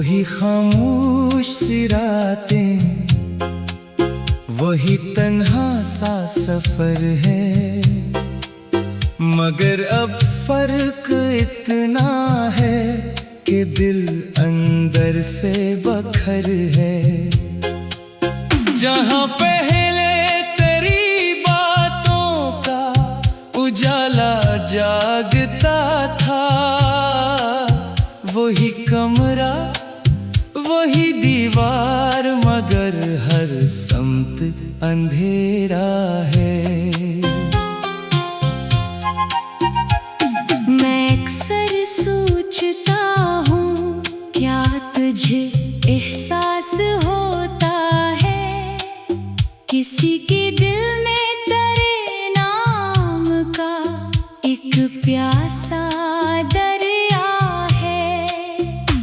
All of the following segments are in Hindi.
वही खामोश सी रातें, वही तन्हा सा सफर है, मगर अब फर्क इतना है कि दिल अंदर से बखर है। जहां पहले तेरी बातों का उजाला जागता था, वही कमरा वही दीवार, मगर हर समत अंधेरा है। मैं अक्सर सोचता हूँ, क्या तुझे एहसास होता है किसी के दिल में तेरे नाम का एक प्यासा दरिया है,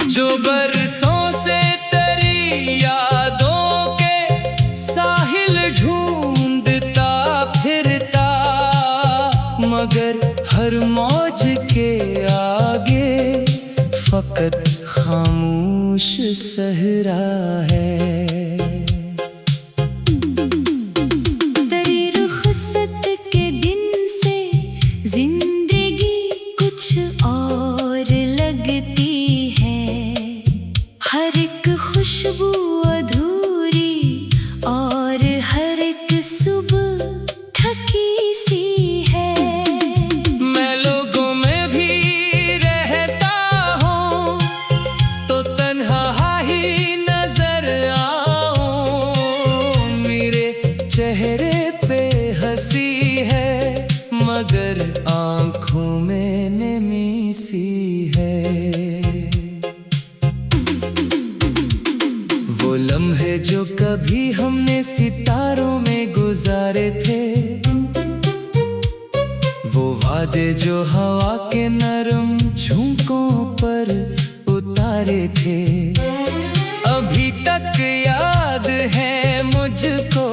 जो बरसों से तेरी यादों के साहिल ढूंढता फिरता, मगर हर मौज के आगे फकत खामोश सहरा है। तेरी रुखसत के दिन से जिंदगी कुछ और लगती है, हर एक खुशबू अधूरी और हर एक सुबह थकी सी है। मैं लोगों में भी रहता हूँ तो तन्हा ही नजर आऊं, मेरे चेहरे पे हंसी है, मगर आंखों में नमी सी है। वो लम्हे जो कभी हमने सितारों में गुजारे थे, वो वादे जो हवा के नरम झोंकों पर उतारे थे, अभी तक याद है मुझको,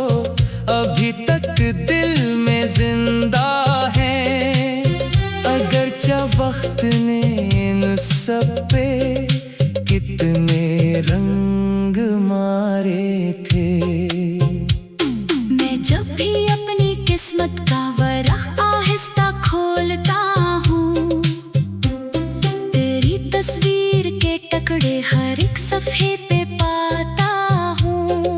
अभी तक दिल में जिंदा है। अगरचे वक्त ने इन सब पे कितने रंग मारे थे। मैं जब भी अपनी किस्मत का वरक़ आहिस्ता खोलता हूँ, तेरी तस्वीर के टुकड़े हर एक सफ़े पे पाता हूँ।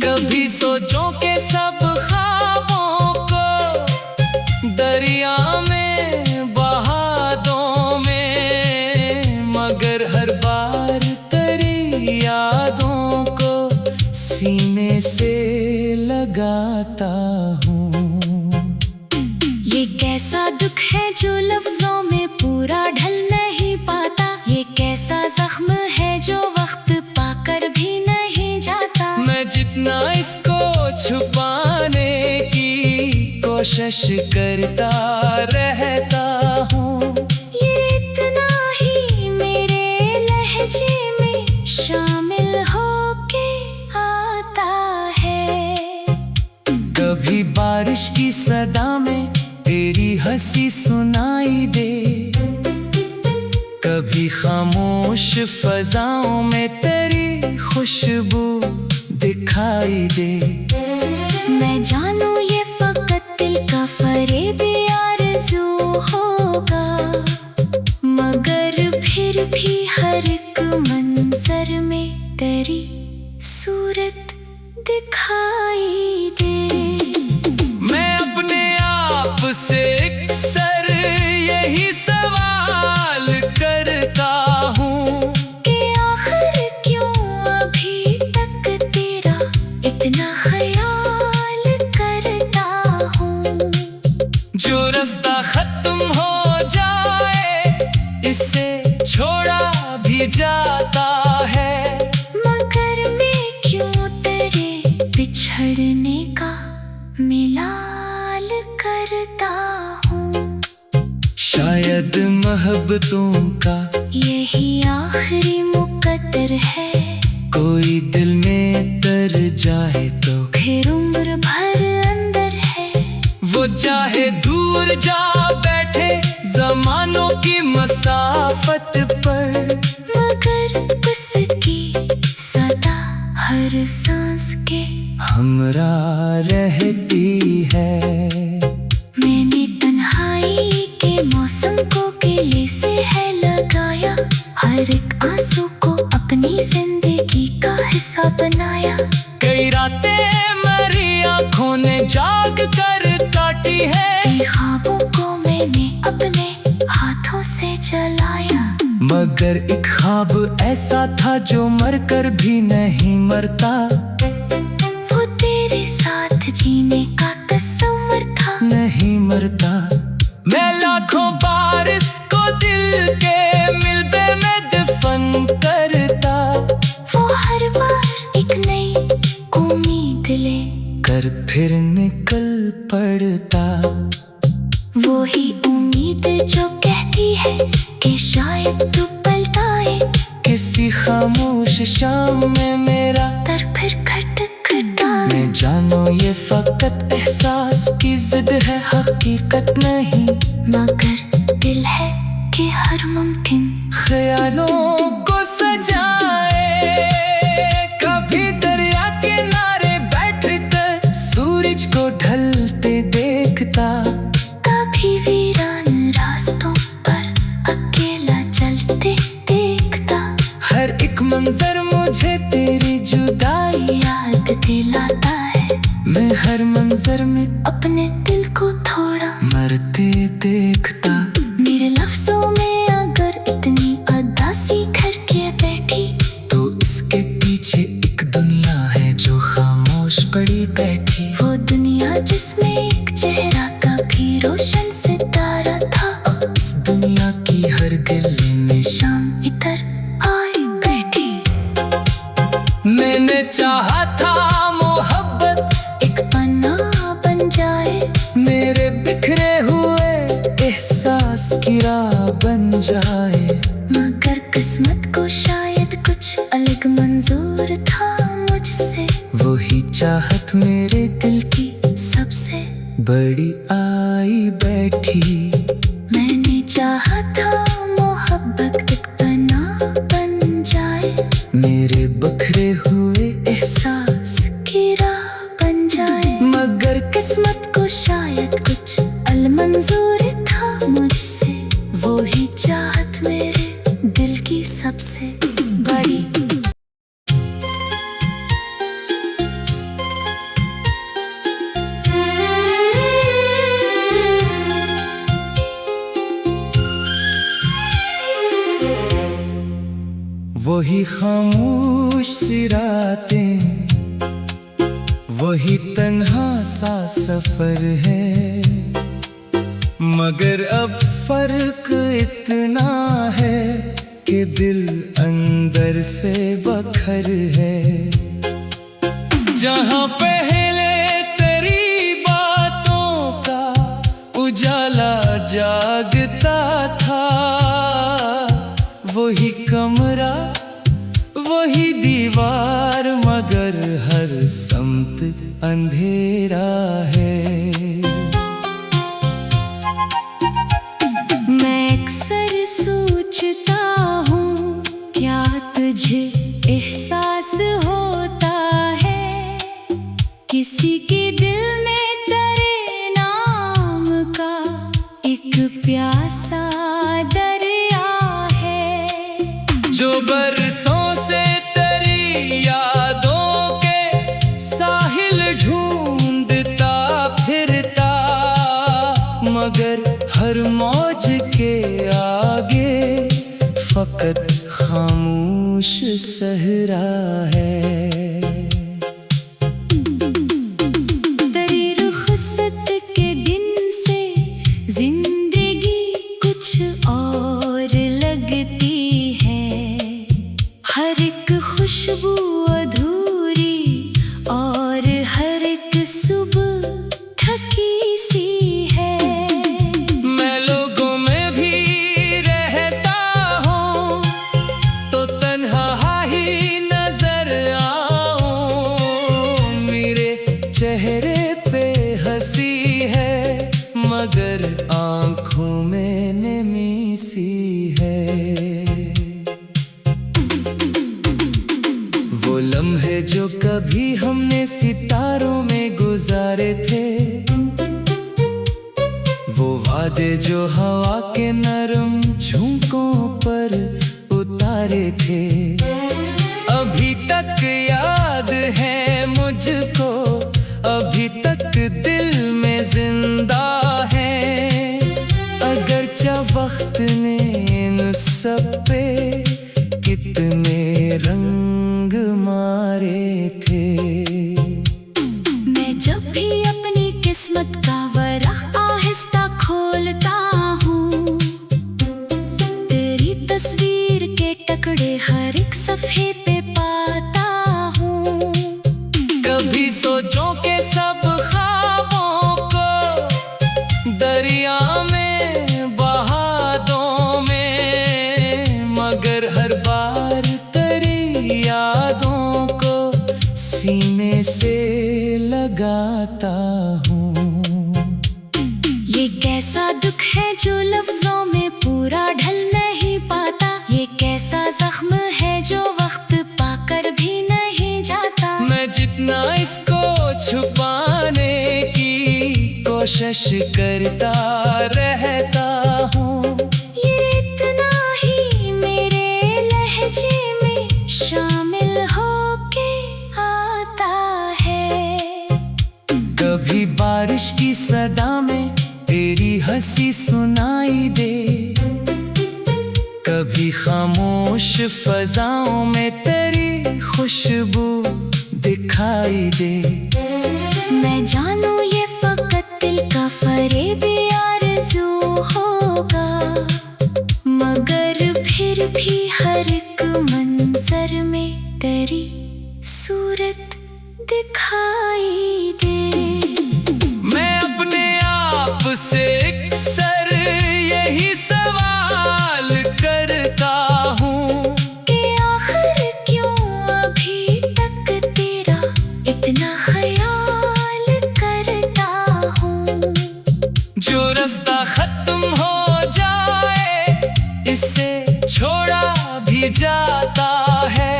कभी सोचों के सब ख्वाबों को दरिया में बहा दूं मैं, मगर हर बार तेरी यादों को सीने से लगाता हूँ। ये कैसा दुख है जो लफ्जों में पूरा ढल नहीं पाता, ये कैसा जख्म है जो वक्त पाकर भी नहीं जाता। मैं जितना इसको छुपाने की कोशिश करता रहता हूँ, ये इतना ही मेरे लहजे में शामिल होके आता है। कभी बारिश की सदा में तेरी हंसी सुनाई दे, कभी खामोश फजाओं में तेरी खुशबू दिखाई दे। मैं जानूं ये फकत दिल का फरेबी आरज़ू होगा, मगर फिर भी हर एक मंजर में तेरी सूरत दिखाई दे। मैं अपने आप से अक्सर यही सवाल करता हूँ कि आखिर क्यों अभी तक तेरा इतना ख्याल करता हूँ। जो रास्ता खत्म हो जाए इससे छोड़ा भी जाता है, मगर मैं क्यों तेरे बिछड़ने का मिलाल करता हूँ। शायद मोहब्बतों का यही आखिरी मुकद्दर है, कोई दिल में तर जाए तो फिर उम्र भर अंदर है। वो चाहे दूर जा बैठे जमानों की मसाफत पर, मगर गुस्से हमरा रहती है। मैंने तन्हाई के मौसम को केले से है लगाया, हर एक आंसू को अपनी जिंदगी का हिस्सा बनाया। कई रातें मेरी आँखों ने जाग कर काटी है, कई ख्वाबों को मैंने अपने हाथों से जलाया। मगर एक ख्वाब ऐसा था जो मरकर भी नहीं मरता। वो तेरे साथ जीने का तस्वीर था, नहीं मरता। मैं लाखों बार इसको दिल के मिलबे में दफन करता। वो हर बार एक नई उम्मीद ले कर फिर निकल पड़ता। वो ही उम्मीद जो कहती है कि शायद तू पलटाए। किसी खामोश शाम में मेरा तर फिर खटखटाए। मैं जानो ये फकत एहसास की जिद है, हकीकत नहीं। मगर दिल है कि हर मुमकिन ख्यालों को सजाए। कभी दरिया किनारे बैठकर सूरज को ढलते देखता। कभी वीरान रास्तों पर अकेला चलते देखता। हर एक मंजर मुझे तेरी जुदाई याद दिलाता है। मैं हर मंजर में अपने दिल को थोड़ा मरते देखता। मेरे लफ्जों में अगर इतनी उदासी घर के बैठी, तो इसके पीछे एक दुनिया है जो खामोश पड़ी बैठी। वो दुनिया जिसमें एक चेहरा कभी रोशन सितारा था। इस दुनिया की हर गली में शाम इधर आई बैठी। मैंने चाहा था मोहब्बत एक पन्ना बन जाए, मेरे बिखरे हुए एहसास की राह बन जाए। मगर किस्मत को शायद कुछ अलग मंजूर था मुझसे। वही चाहत मेरे दिल की सबसे बड़ी आई बैठी। मैंने चाहा था मोहब्बत एक पन्ना बन जाए, मेरे बिखरे हुए एहसास की राह बन जाए। मगर किस्मत को शायद कुछ अलमंजूर था मुझसे। वो ही चाहत मेरे दिल की सबसे बड़ी। वही खामोश सी रातें, वही तन्हा सा सफर है। मगर अब फर्क इतना है कि दिल अंदर से बखर है। जहाँ पहले तेरी बातों का उजाला जागता था, वही कमरा वही दीवार, मगर हर समत अंधेरा है। मैं अक्सर सोचता हूँ क्या तुझे एहसास होता है, किसी के दिल में तेरे नाम का एक प्यासा दरिया है। जो बरसों से तेरी यादों के साहिल ढूंढता फिरता, मगर हर मौज के आगे फकत खामोश सहरा है। तेरी रुखसत के दिन से जिंदगी कुछ और लगती है। हर एक खुशबू अधूरी और हर एक सुबह थकी सी है। मैं लोगों में भी रहता हूँ तो तन्हा ही नजर आऊं। मेरे चेहरे पे हंसी है, मगर आँखों में नमी सी है। वो लम्हे जो कभी हमने सितारों में गुजारे थे, वो वादे जो हवा के नरम झोंकों पर उतारे थे। अभी तक याद है मुझको, अभी तक दिल में जिंदा है। अगरचे वक्त ने इन सब पे कितने रंग मारे थे। मैं जब भी अपनी किस्मत का वरख आहिस्ता खोलता हूँ, तेरी तस्वीर के टुकड़े हर एक सफ़े पे पाता हूँ। कभी सोचों के सब ख्वाबों को दरिया में बहा दूं मैं, मगर हर बार तेरी यादों को सीने से लगाता हूँ। ये कैसा दुख है जो लफ्जों में पूरा ढल नहीं पाता, ये कैसा जख्म है जो वक्त पाकर भी नहीं जाता। मैं जितना इसको छुपाने की कोशिश करता रहता हूँ, ये इतना ही मेरे लहजे में शामिल होके आता है। कभी बारिश की सदा में तेरी हंसी सुनाई दे, कभी खामोश फजाओं में तेरी खुशबू दिखाई दे। मैं जानू ये फकत दिल का फरेबी आरज़ू होगा, मगर फिर भी हर एक मंजर में तेरी सूरत दिखाई दे। मैं अपने आप से अक्सर यही सवाल करता हूँ कि आखिर क्यों अभी तक तेरा इतना ख्याल करता हूँ। जो रास्ता खत्म हो जाए इससे छोड़ा भी जाता है,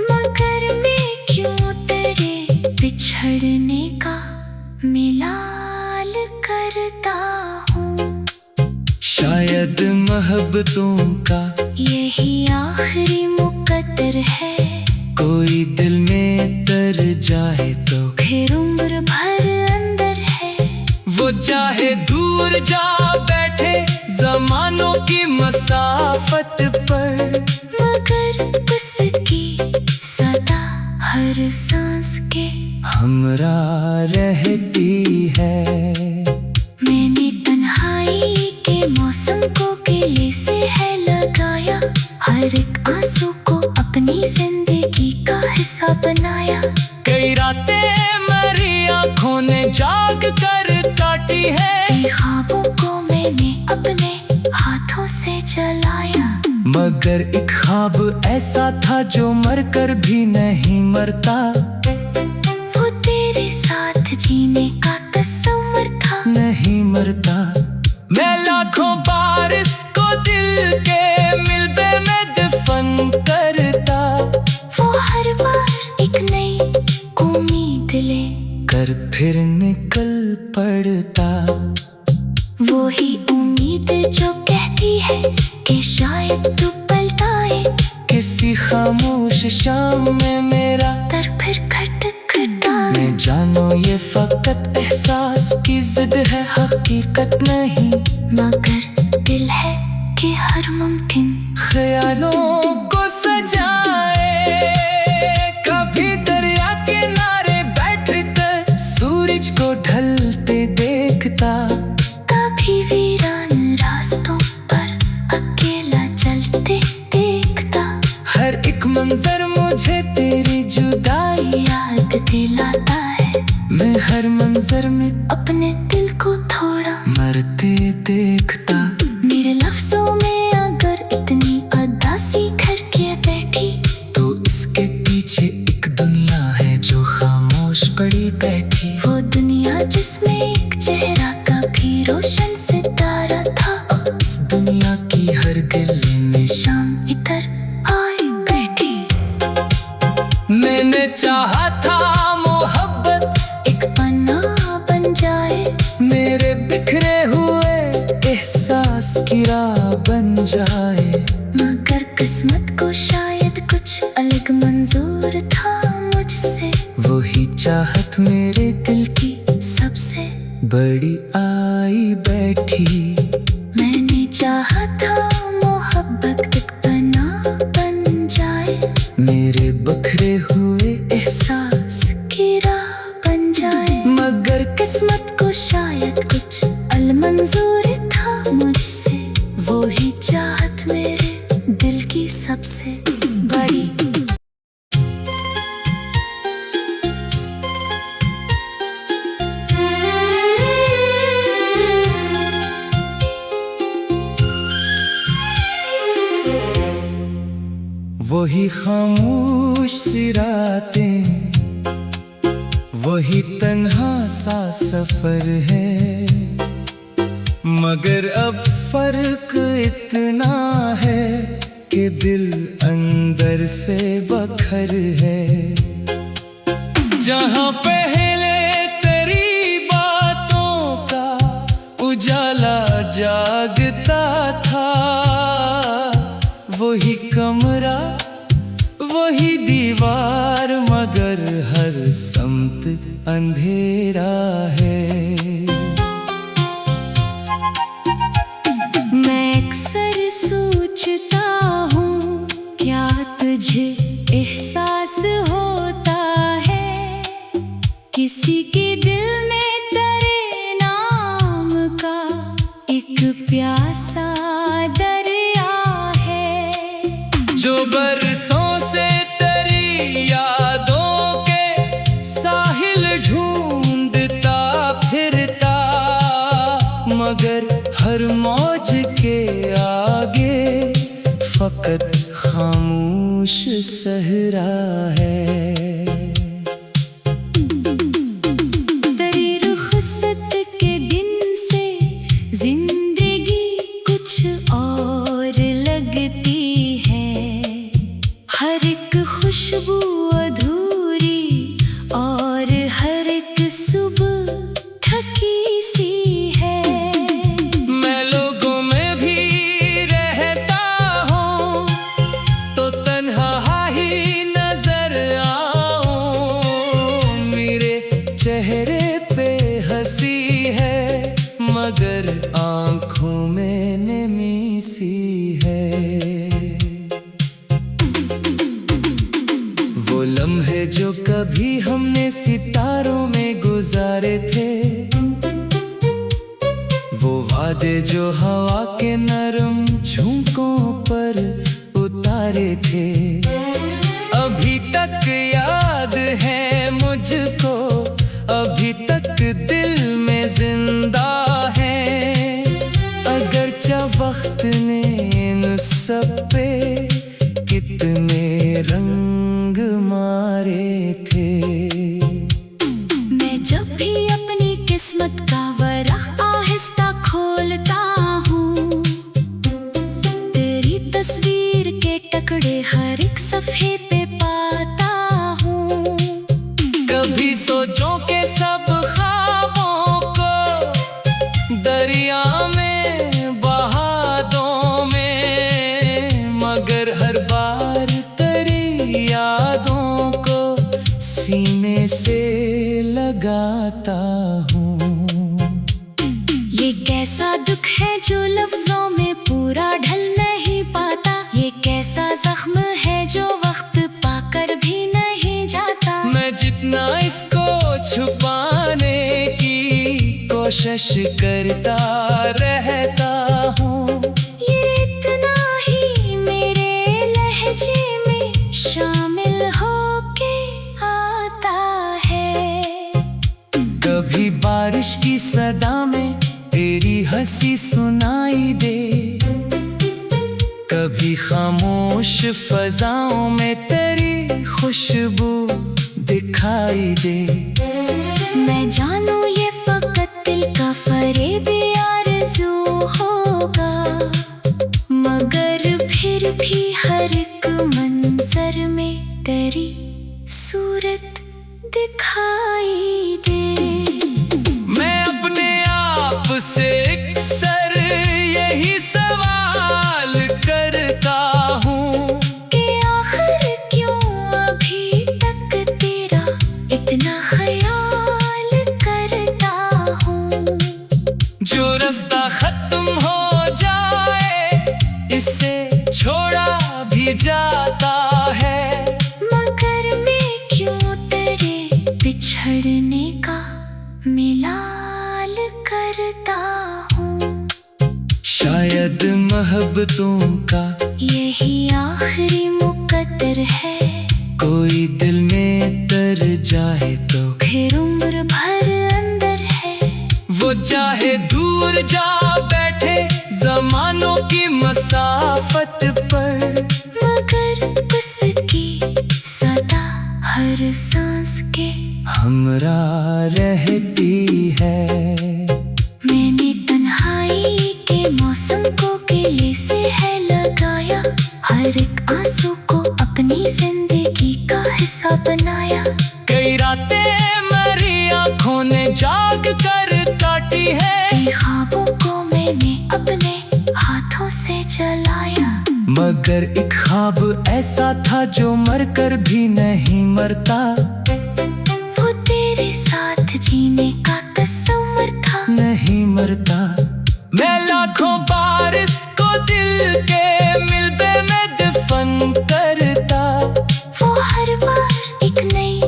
मगर मैं क्यों तेरे बिछड़ने का मिलाल करता हूँ। शायद मोहब्बतों का यही आखिरी मुकद्दर है, कोई दिल में तर जाए तो फिर उम्र भर अंदर है। वो चाहे दूर जा बैठे जमानों की मसाफत पर, मगर उसकी सदा हर सांस के हमरा रहती है। मैंने तन्हाई के मौसम को गले से है लगाया, हर एक आंसू को अपनी जिंदगी का हिस्सा बनाया। कई रातें मेरी आंखों ने जाग कर काटी है, कई ख्वाबों को मैंने अपने हाथों से जलाया, मगर एक ख्वाब ऐसा था जो मरकर भी नहीं मरता। वो तेरे साथ जीने का तस्वर था, नहीं मरता। मैं लाखों बार इसको दिल के मिलबे में दफन करता, वो हर बार एक नई उम्मीद ले कर फिर निकल पड़ता। वो ही उम्मीद जो कहती है कि शायद तू पलटाए, किसी खामोश शाम में मेरा दर फिर खटखटाए। मैं जानो ये फकत एहसास की जिद है, हकीकत नहीं, मगर दिल है कि हर मुमकिन ख्यालों को सजाए। कभी दरिया किनारे बैठकर सूरज को ढलते देखता, कभी वीरान रास्तों पर अकेला चलते देखता। हर एक मंजर मुझे तेरी जुदाई याद दिलाता है, मैं हर मंजर में अपने दिल को थोड़ा मरते देखता। मेरे लफ्जों में अगर इतनी उदासी घर के बैठी, तो इसके पीछे एक दुनिया है जो खामोश पड़ी बैठी। वो दुनिया जिसमें एक चेहरा कभी रोशन सितारा था, इस दुनिया की हर गली में शाम इधर आए बैठी। मैंने चाहा था मोहब्बत एक पन्ना बन जाए, मेरे बिखरे हुए एहसास की राह बन जाए। मगर किस्मत को शायद कुछ अलग मंजूर था मुझसे। वही चाहत मेरे दिल की सबसे बड़ी आई बैठी। मैंने चाहा था मोहब्बत एक पन्ना बन जाए, मेरे बिखरे हुए एहसास की राह बन जाए। मगर किस्मत को शायद कुछ अलमंजूर था मुझसे। वो ही चाहत मेरे दिल की सबसे बड़ी। वही खामोश सी रातें, वही तन्हा सा सफर है। मगर अब फर्क इतना है कि दिल अंदर से बखर है। जहाँ पहले तेरी बातों का उजाला जागता था, वही कमरा वही दीवार, मगर हर समत अंधेरा है। मैं अक्सर सोचता हूँ, क्या तुझे एहसास होता है किसी के दिल में तेरे नाम का एक प्यासा दरिया है, जो बरसों से तेरी यादों के साहिल ढूंढता फिरता। मगर हर मौज के आगे फकत खामोश सहरा है। तेरी रुखसत के दिन से जिंदगी कुछ और लगती है। हर एक खुशबू अधूरी और हर एक सुबह थकी सी है। मैं लोगों में भी रहता हूँ तो तन्हा ही नजर आऊं। मेरे चेहरे पे हंसी है, मगर आंखों में नमी सी है। वो लम्हे जो कभी हमने सितारों में गुजारे थे, वो वादे जो हवा के नरम झोंकों पर उतारे थे, अभी तक याद है मुझको, अभी तक दिल में जिंदा है। अगरचा वक्त ने इन सब पे कितने रंग मारे थे। मैं जब भी अपनी किस्मत का वरख आहिस्ता खोलता हूँ, तेरी तस्वीर के टुकड़े हर एक सफ़े पे पाता हूँ। कभी सोचों के सब ख्वाबों को दरिया में बहा दूं मैं, मगर हर बार तेरी यादों को सीने से लगाता हूँ। ये कैसा दुख है जो लफ्जों में पूरा ढल नहीं पाता। ये कैसा जख्म है जो वक्त पाकर भी नहीं जाता। मैं जितना इसको छुपाने की कोशिश करता रहता हूँ, ये इतना ही मेरे लहजे में शामिल होके आता है। कभी बारिश की सदा में तेरी हंसी सुनाई दे, कभी खामोश फजाओं में तेरी खुशबू दिखाई दे। मैं जानू ये फकत दिल का फरेब आरज़ू होगा, मगर फिर भी हर एक मंजर में तेरी दिखाई दे। मैं अपने आप से अक्सर यही सवाल करता हूँ कि आखिर क्यों अभी तक तेरा इतना ख्याल करता हूँ। जो रास्ता खत्म हो जाए इसे छोड़ा भी जाता है, मगर मैं क्यों तेरे बिछड़ने का मिलाल करता हूँ। शायद मोहब्बतों का यही आखिरी मुकद्दर है, कोई दिल में तर जाए तो फिर उम्र भर अंदर है। वो चाहे दूर जा बैठे जमानों की मसाफत पर, मगर उसकी सदा हर सांस के हमरा रहती है। मैंने तन्हाई के मौसम को केले से है लगाया, हर एक आंसू को अपनी जिंदगी का हिस्सा बनाया। कई रातें मेरी आंखों ने जाग कर काटी है, कई ख्वाबों को मैंने अपने हाथों से जलाया। मगर एक ख्वाब ऐसा था जो मरकर भी नहीं मरता। वो तेरे साथ जीने का तस्वर था, नहीं मरता। मैं लाखों बार इसको दिल के मिलबे में दफन करता, वो हर बार एक नई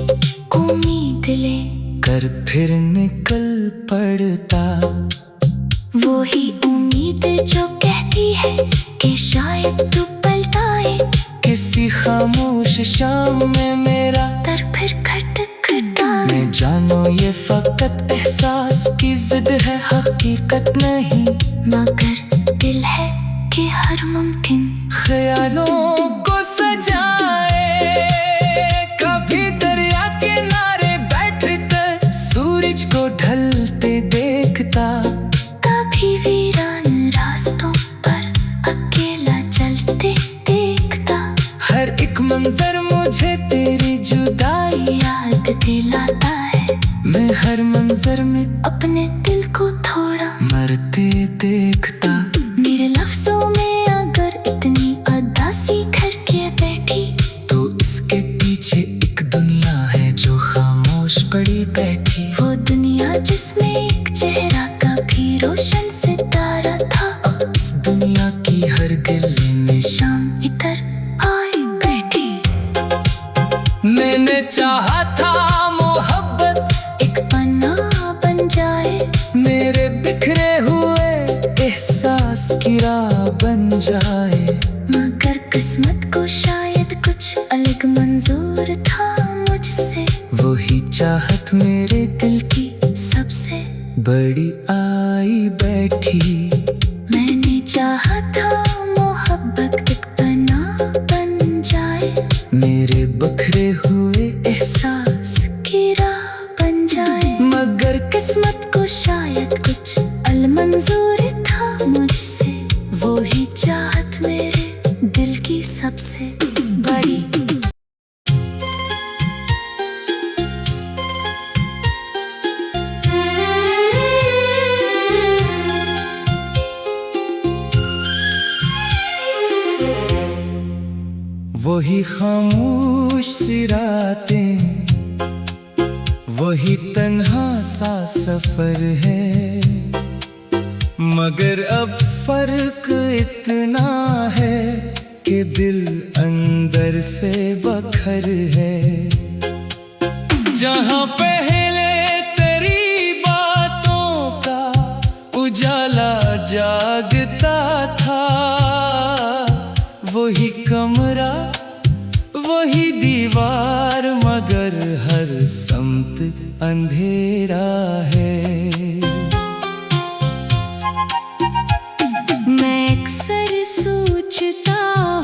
उम्मीद ले कर फिर निकल पड़ता। वो ही उम्मीद जो कहती है कि शायद तू पलटाए। किसी खामोश शाम में मेरा दर फिर खटखटाए। मैं जानो ये फकत एहसास की जिद है, हकीकत नहीं। मगर दिल है कि हर मुमकिन ख्यालों को सजाए, कभी दरिया किनारे बैठकर सूरज को ढलते देखता, कभी वीरान रास्तों पर अकेला चलते देखता। हर एक मंजर मुझे तेरी जुदाई याद दिलाता है, मैं हर मंजर में अपने दिल को थोड़ा मरते देखता। मेरे लफ्जों में अगर इतनी उदासी घर के बैठी, तो इसके पीछे एक दुनिया है जो खामोश पड़ी बैठी। वो दुनिया जिसमें एक चेहरा कभी रोशन सितारा था। इस दुनिया की हर गली में शाम इधर आए बैठी। मैंने चाहा था मोहब्बत एक पन्ना बन जाए, मेरे बिखरे हुए एहसास की राह बन जाए। मगर किस्मत को शायद कुछ अलग मंजूर था मुझसे। वही चाहत मेरे दिल की सबसे बड़ी आई बैठी। मैंने चाहा था मोहब्बत एक पन्ना बन जाए, मेरे बिखरे हुए एहसास की राह बन जाए। मगर किस्मत को शायद कुछ अलमंजूर था मुझसे। वो ही चाहत मेरे दिल की सबसे बड़ी। वही खामोश सी रातें, वही तन्हा सा सफर है, मगर अब फर्क इतना है कि दिल अंदर से बखर है। जहाँ पहले तेरी बातों का उजाला जागता था, वही कमरा वही दीवार, मगर हर समत अंधेरा है। मैं अक्सर सोचता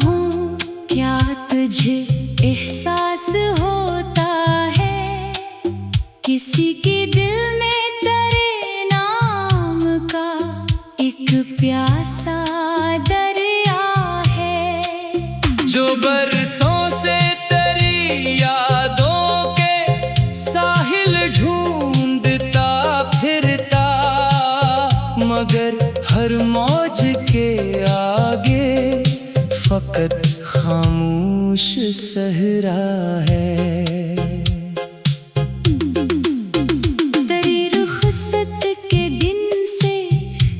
हूँ क्या तुझे एहसास होता है, किसी के दिल में तेरे नाम का एक प्यासा दरिया है, जो बरसों से तेरी यादों के साथ खामोश सहरा है। तेरी रुखसत के दिन से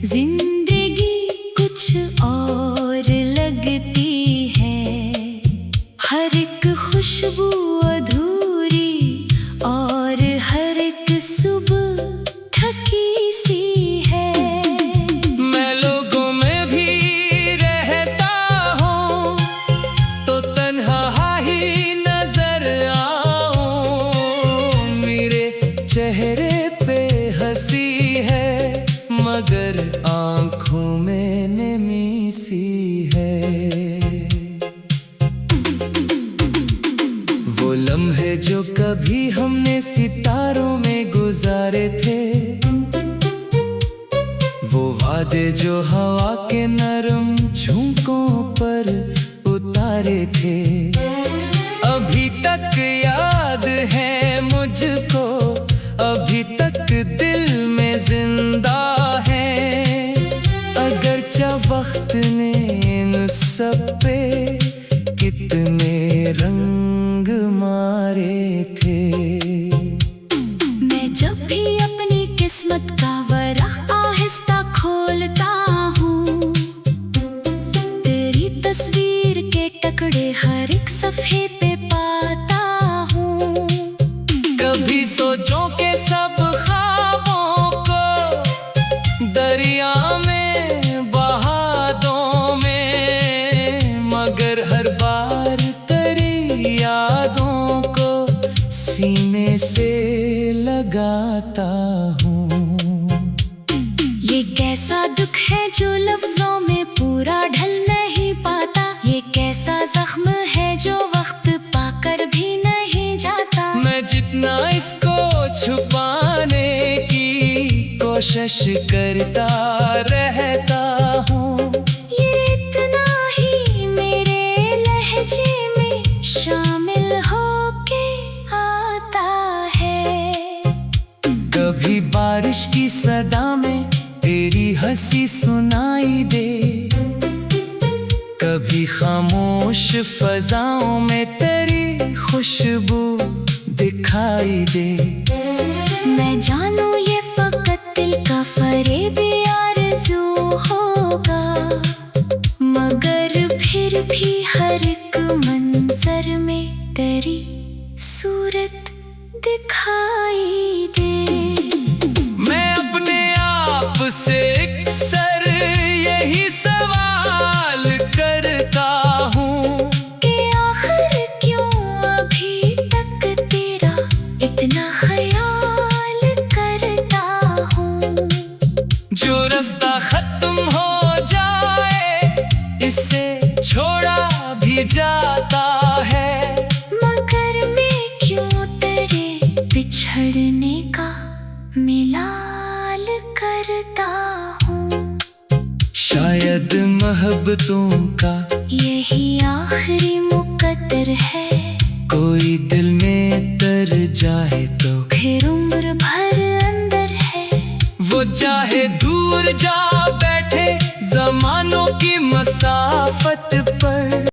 जिंदगी कुछ और लगती है। हर एक खुशबू अधूरी और हर एक सुबह थकी सी है। मैं लोगों में भी रहता हूँ तो तन्हा ही नजर आऊं। मेरे चेहरे पे हंसी है मगर आंखों में नमी सी है। वो लम्हे जो कभी हमने सितारों में गुजारे थे, वो वादे जो हवा के नरम झोंकों पर उतारे थे, अभी तक याद है मुझको, अभी तक दिल में जिंदा है। अगरचे वक्त ने इन सब पे कितने रंग मारे थे। मैं जब भी अपनी किस्मत का वरख आहिस्ता खोलता हूँ, तेरी तस्वीर के टुकड़े हर एक सफ़े पे पाता हूँ। कभी सोचो के सब ख्वाबों को दरिया में बहा दूं मैं, मगर हर बार तेरी यादों को सीने से लगाता हूँ। ये कैसा दुख है जो लफ्जों में पूरा ढल नहीं पाता। ये कैसा जख्म है जो वक्त पाकर भी नहीं जाता। मैं जितना इसको छुपाने की कोशिश करता रहता हूँ, ये इतना ही मेरे लहजे में शामिल होके आता है। कभी बारिश की सदा में तेरी हंसी सुनाई दे, कभी खामोश फजाओं में तेरी खुशबू दिखाई दे। मैं जानू ये फकत दिल का फरेब आरज़ू होगा, मगर फिर भी हर एक मंजर में तेरी सूरत दिखाई दे। मैं अपने आप से अक्सर यही सवाल करता हूँ कि आखिर क्यों अभी तक तेरा इतना ख्याल करता हूँ। जो रास्ता खत्म हो जाए इसे छोड़ा भी जाता है, मगर मैं क्यों तेरे बिछड़ने का मिलाल करता हूँ। शायद मोहब्बतों का यही आखिरी मुकद्दर है। कोई दिल में तर जाए तो फिर उम्र भर अंदर है। वो चाहे दूर जा बैठे जमानों की मसाफत पर।